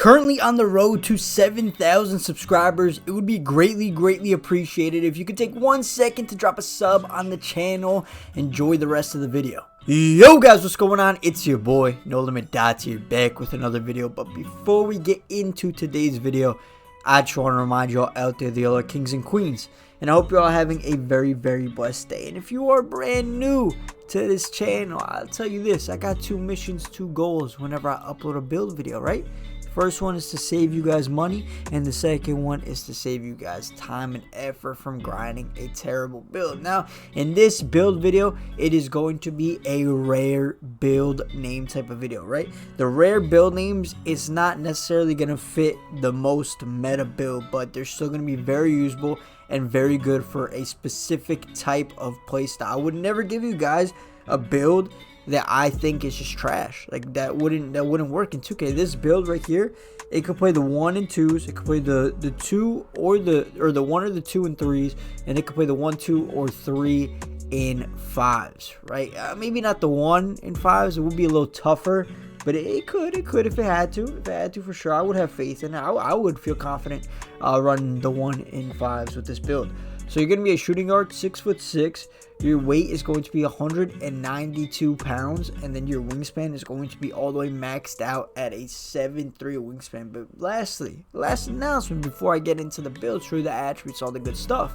Currently on the road to 7,000 subscribers. It would be greatly appreciated if you could take 1 second to drop a sub on the channel. Enjoy the rest of the video. Yo guys, what's going on? It's your boy No Limit Dots here, back with another video. But before we get into today's video, I just want to remind y'all out there, the other kings and queens, and I hope you're all having a very blessed day. And if you are brand new to this channel, I'll tell you this: I got 2 missions, 2 goals whenever I upload a build video, right? First one is to save you guys money, and the second one is to save you guys time and effort from grinding a terrible build. Now, in this build video, it is going to be a rare build name type of video, right? The rare build names is not necessarily going to fit the most meta build, but they're still going to be very usable and very good for a specific type of playstyle. I would never give you guys a build that I think is just trash. Like that wouldn't work in 2K. This build right here, it could play the 1 and 2s, it could play the 2 or the 1 or the 2 and 3s, and it could play the 1, 2 or 3 in 5s, right? Maybe not the 1 in 5s. It would be a little tougher, but it could if it had to, for sure. I would have faith in it. I would feel confident running the 1 in 5s with this build. So you're going to be a shooting guard, 6'6". Your weight is going to be 192 pounds. And then your wingspan is going to be all the way maxed out at a 7'3" wingspan. But lastly, last announcement before I get into the build, show you the attributes, all the good stuff.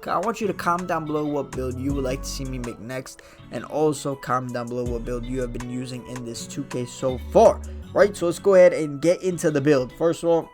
I want you to comment down below what build you would like to see me make next. And also comment down below what build you have been using in this 2K so far. Right, so let's go ahead and get into the build. First of all,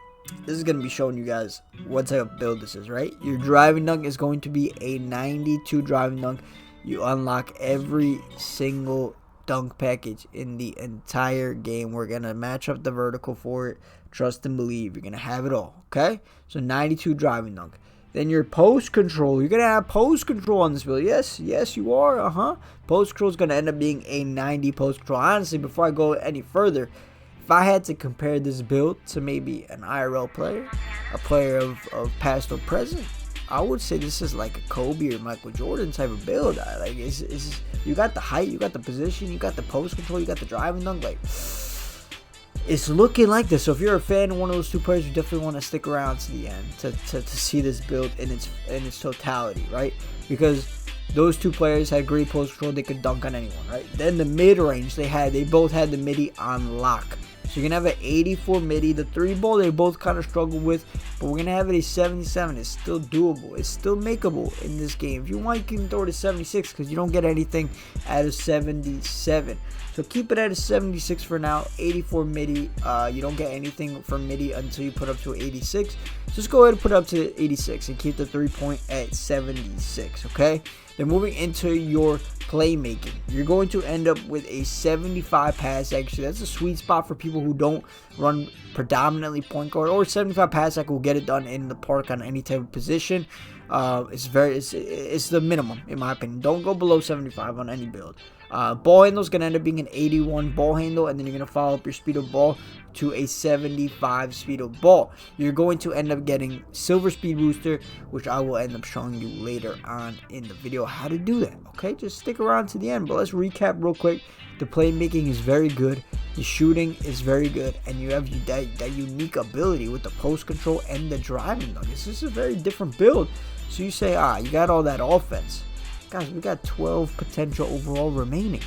this is going to be showing you guys what type of build this is, right? Your driving dunk is going to be a 92 driving dunk. You unlock every single dunk package in the entire game. We're going to match up the vertical for it. Trust and believe. You're going to have it all, okay? So 92 driving dunk. Then your post control. You're going to have post control on this build. Yes, you are. Post control is going to end up being a 90 post control. Honestly, before I go any further, if I had to compare this build to maybe an IRL player, a player of past or present, I would say this is like a Kobe or Michael Jordan type of build. Like, you got the height, you got the position, you got the post control, you got the driving dunk. Like, it's looking like this. So if you're a fan of one of those 2 players, you definitely want to stick around to the end to see this build in its totality, right? Because those 2 players had great post control. They could dunk on anyone, right? Then the mid range, they both had the midi on lock. So you're going to have an 84 midi. The 3 ball, they both kind of struggled with. But we're going to have it a 77. It's still doable. It's still makeable in this game. If you want, you can throw it to 76 because you don't get anything out of 77. So keep it at a 76 for now. 84 midi. You don't get anything from midi until you put up to 86. Just go ahead and put it up to 86 and keep the 3-point at 76, okay? Then moving into your playmaking, you're going to end up with a 75 pass. Actually, that's a sweet spot for people who don't run predominantly point guard, or 75 pass will get it done in the park on any type of position. It's the minimum in my opinion. Don't go below 75 on any build. Ball handle is going to end up being an 81 ball handle, and then you're going to follow up your speed of ball to a 75 speed of ball. You're going to end up getting silver speed booster, which I will end up showing you later on in the video how to do that. Okay, just stick around to the end. But let's recap real quick. The playmaking is very good, the shooting is very good, and you have that unique ability with the post control and the driving dunk. This is a very different build. So you say, you got all that offense. Guys, we got 12 potential overall remaining.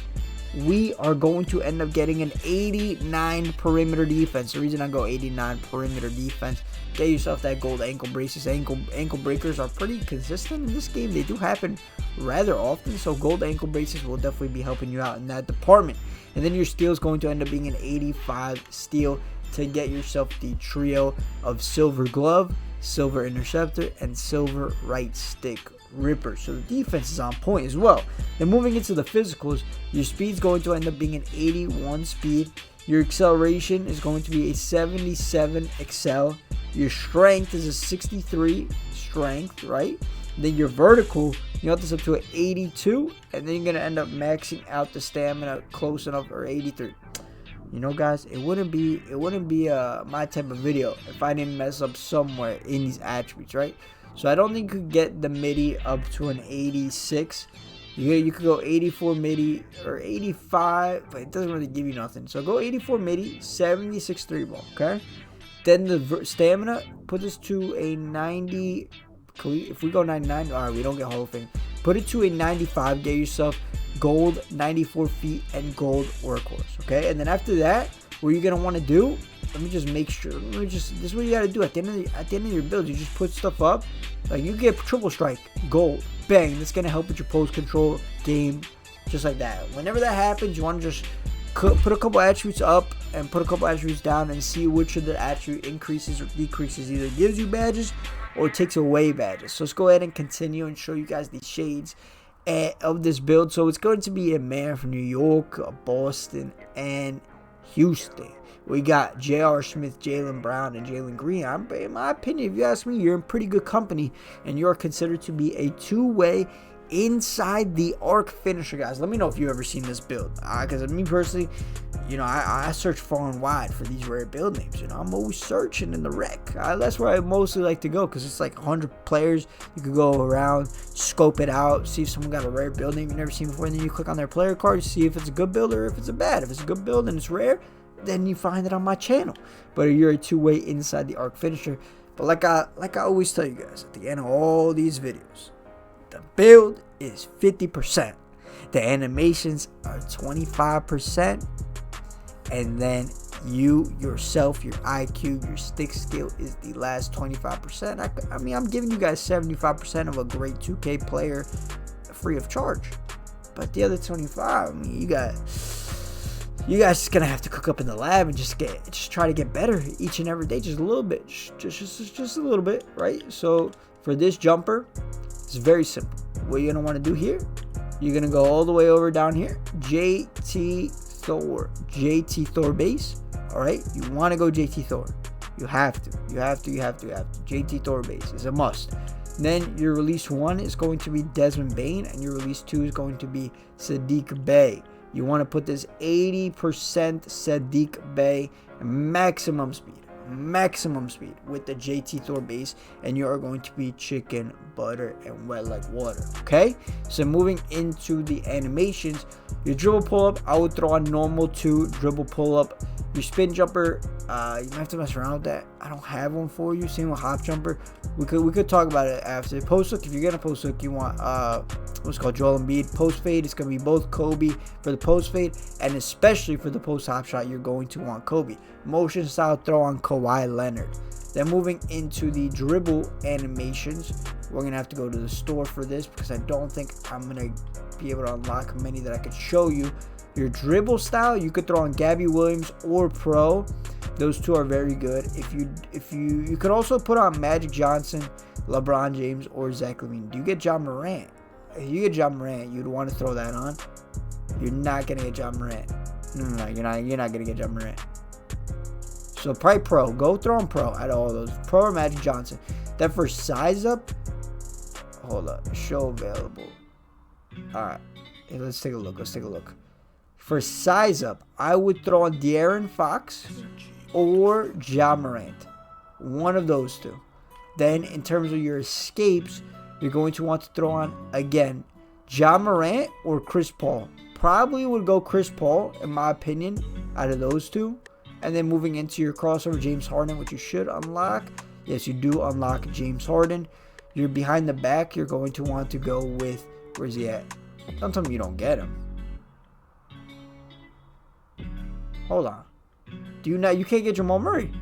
We are going to end up getting an 89 perimeter defense. The reason I go 89 perimeter defense, get yourself that gold ankle braces. Ankle breakers are pretty consistent in this game. They do happen rather often, so gold ankle braces will definitely be helping you out in that department. And then your steal is going to end up being an 85 steal to get yourself the trio of silver glove, silver interceptor, and silver right stick ripper. So the defense is on point as well. Then moving into the physicals, your speed is going to end up being an 81 speed. Your acceleration is going to be a 77 excel. Your strength is a 63 strength, right? Then your vertical, you got this up to an 82, and then you're gonna end up maxing out the stamina close enough, or 83. You know, guys, it wouldn't be my type of video if I didn't mess up somewhere in these attributes, right? So I don't think you could get the midi up to an 86. You could go 84 midi or 85, but it doesn't really give you nothing. So go 84 midi, 76 3 ball, okay? Then the stamina, put this to a 90. If we go 99, all right, we don't get Hall of Fame. Put it to a 95. Get yourself gold 94 feet and gold workhorse. Okay, and then after that, what you're gonna want to do? Let me just make sure. This is what you gotta do at the end of your build. You just put stuff up. Like you get triple strike, gold, bang. That's gonna help with your post control game, just like that. Whenever that happens, you want to just put a couple attributes up and put a couple attributes down and see which of the attribute increases or decreases. Either gives you badges or takes away badges. So let's go ahead and continue and show you guys the shades of this build. So it's going to be a man from New York, Boston, and Houston. We got J.R. Smith, Jaylen Brown, and Jalen Green. In my opinion, if you ask me, you're in pretty good company, and you're considered to be a two-way inside the arc finisher, guys. Let me know if you've ever seen this build. Because me personally, you know, I search far and wide for these rare build names. You know, I'm always searching in the rec. That's where I mostly like to go, because it's like 100 players. You could go around, scope it out, see if someone got a rare build name you've never seen before, and then you click on their player card, see if it's a good build or if it's a bad. If it's a good build and it's rare, then you find it on my channel. But you're a two-way inside the arc finisher. But like I always tell you guys at the end of all these videos, the build is 50%. The animations are 25%. And then you yourself, your IQ, your stick skill is the last 25%. I mean, I'm giving you guys 75% of a great 2K player free of charge. But the other 25, I mean, you guys just gonna have to cook up in the lab and just try to get better each and every day, just a little bit, just a little bit, right? So for this jumper, it's very simple. What you're gonna want to do here, you're gonna go all the way over down here, JT Thor base. All right, you want to go JT Thor. You have to. JT Thor base is a must. Then your release 1 is going to be Desmond Bain, and your release 2 is going to be Sadiq Bey. You want to put this 80% Sadiq Bey maximum speed with the JT Thor base, and you are going to be chicken, butter, and wet like water. Okay, so moving into the animations, your dribble pull up, I would throw on normal 2 dribble pull up. Your spin jumper, you might have to mess around with that. I don't have one for you. Same with hop jumper. We could talk about it after. Post hook, if you're gonna post hook, you want what's called Joel Embiid. Post fade, it's gonna be both Kobe for the post fade, and especially for the post hop shot, you're going to want Kobe. Motion style, throw on Kawhi Leonard. Then moving into the dribble animations, we're gonna have to go to the store for this, because I don't think I'm gonna be able to unlock many that I could show you. Your dribble style, you could throw on Gabby Williams or Pro. Those two are very good. If you could also put on Magic Johnson, LeBron James, or Zach LaVine. Do you get John Morant? If you get John Morant, you'd want to throw that on. You're not gonna get John Morant. No, you're not gonna get John Morant. So probably Pro. Go throw on Pro out of all those. Pro or Magic Johnson. Then for size up, hold up. Show available. All right. Hey, let's take a look. For size up, I would throw on De'Aaron Fox or Ja Morant. One of those two. Then in terms of your escapes, you're going to want to throw on, again, Ja Morant or Chris Paul. Probably would go Chris Paul, in my opinion, out of those two. And then moving into your crossover, James Harden, which you should unlock. Yes, you do unlock James Harden. You're behind the back. You're going to want to go with, where's he at? Don't tell me you don't get him. Hold on. You can't get Jamal Murray.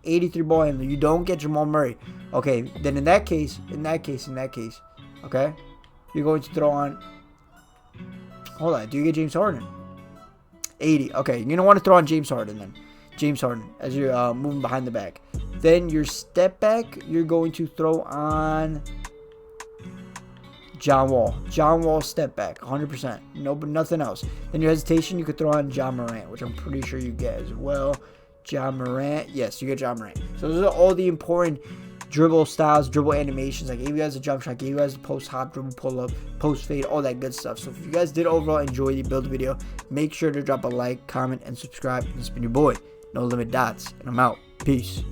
83 ball handler. You don't get Jamal Murray. Okay, then in that case, okay, you're going to throw on, hold on, do you get James Harden? 80. Okay, you're going to want to throw on James Harden then. James Harden as you're moving behind the back. Then your step back, you're going to throw on John Wall step back, 100%. No, but nothing else. Then your hesitation, you could throw on Ja Morant, which I'm pretty sure you get as well. Ja Morant, yes, you get Ja Morant. So those are all the important dribble styles, dribble animations. I gave you guys a jump shot, gave you guys a post hop, dribble pull up, post fade, all that good stuff. So if you guys did overall enjoy the build video, make sure to drop a like, comment, and subscribe. And it's been your boy, No Limit Dots, and I'm out. Peace.